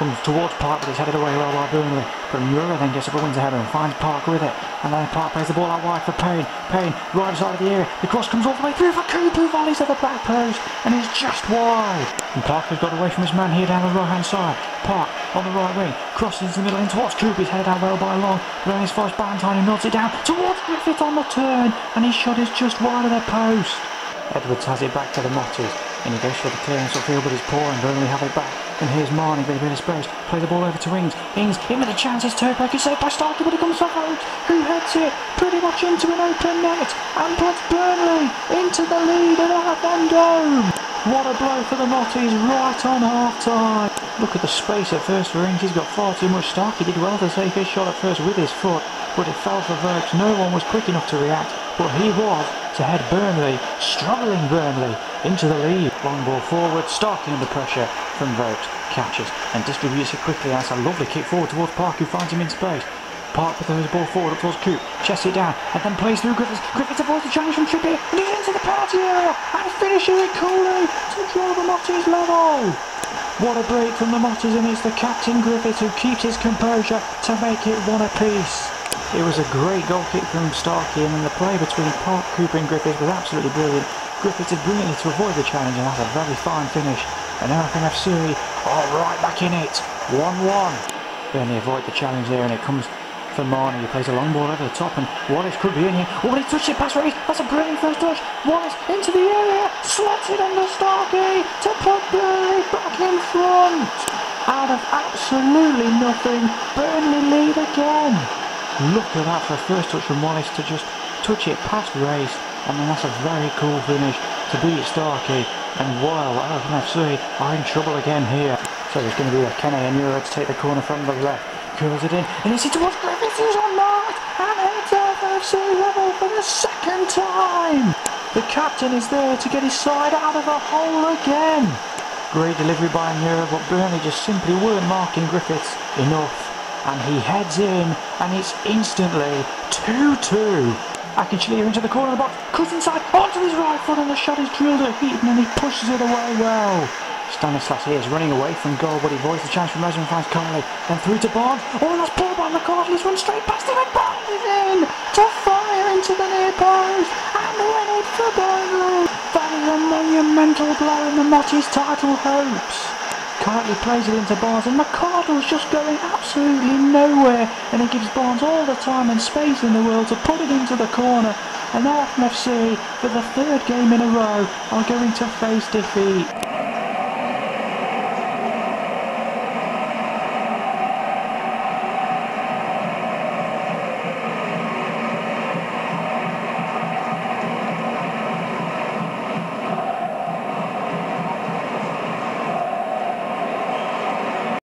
comes towards Park, but he's headed away well by Burnley. But Mura then gets up and wins the header and finds Park with it. And then Park plays the ball out wide for Payne. Payne, right side of the area. The cross comes all the way through for Coop, who volleys at the back post. And he's just wide. And Park has got away from his man here down the right hand side. Park on the right wing. Crosses into the middle in towards Coop. He's headed out well by Long. But then his first Ballantyne, who nods it down towards Griffith on the turn. And his shot is just wide of the post. Edwards has it back to the Motties. And he goes for the clearance upfield, but it's poor and Burnley have it back. And here's Marnie with a bit of space. Play the ball over to Ings. Ings in with a chance. His toe break is saved by Starkey, but it comes from Oates, who heads it pretty much into an open net and puts Burnley into the lead at Arthur Dome. What a blow for the Motties right on half-time. Look at the space at first for Ings. He's got far too much. Starkey did well to save his shot at first with his foot, but it fell for Vokes. No one was quick enough to react, but he was to head Burnley, struggling Burnley, into the lead. Long ball forward, Starkey under pressure from Vokes, catches and distributes it quickly. That's a lovely kick forward towards Park, who finds him in space. Park with his ball forward up towards Coop, chests it down and then plays through Griffiths. Griffiths avoids the challenge from Trippier and he's into the penalty area and finishes it coolly to draw the Motties level. What a break from the Motties, and it's the captain Griffiths who keeps his composure to make it one apiece. It was a great goal kick from Starkey, and then the play between Park, Cooper and Griffiths was absolutely brilliant. Griffiths did brilliantly to avoid the challenge, and that's a very fine finish. And Everton FC are right back in it, 1-1. Burnley avoid the challenge there, and it comes for Marnie, who plays a long ball over the top, and Wallace could be in here. Oh, he touched it past Reece. That's a brilliant first touch. Wallace into the area, slots it under Starkey to put Burnley back in front. Out of absolutely nothing, Burnley lead again. Look at that for a first touch from Wallace to just touch it past Reece, and then that's a very cool finish to beat Starkey. And well, Everton FC are in trouble again here. So there's going to be a Kene and Euro to take the corner from the left. Curls it in, and it's towards Griffiths, who's on mark, and heads Everton FC level for the second time. The captain is there to get his side out of the hole again. Great delivery by Euro, but Burnley just simply weren't marking Griffiths enough. And he heads in, and it's instantly 2-2. Akinchlia into the corner of the box, cuts inside, onto his right foot, and the shot is drilled at Heaton, and he pushes it away well. Stanislas here is running away from goal, but he avoids the chance from Resman, finds Carley, then through to Barnes. Oh, and that's pulled by McCarthy, he's run straight past him, and Barnes is in to fire into the near post, and win it for Burnley. That is a monumental blow in the Motties' title hopes. Cartley plays it into Barnes, and McCardle's just going absolutely nowhere, and he gives Barnes all the time and space in the world to put it into the corner. And Everton FC, for the third game in a row, are going to face defeat.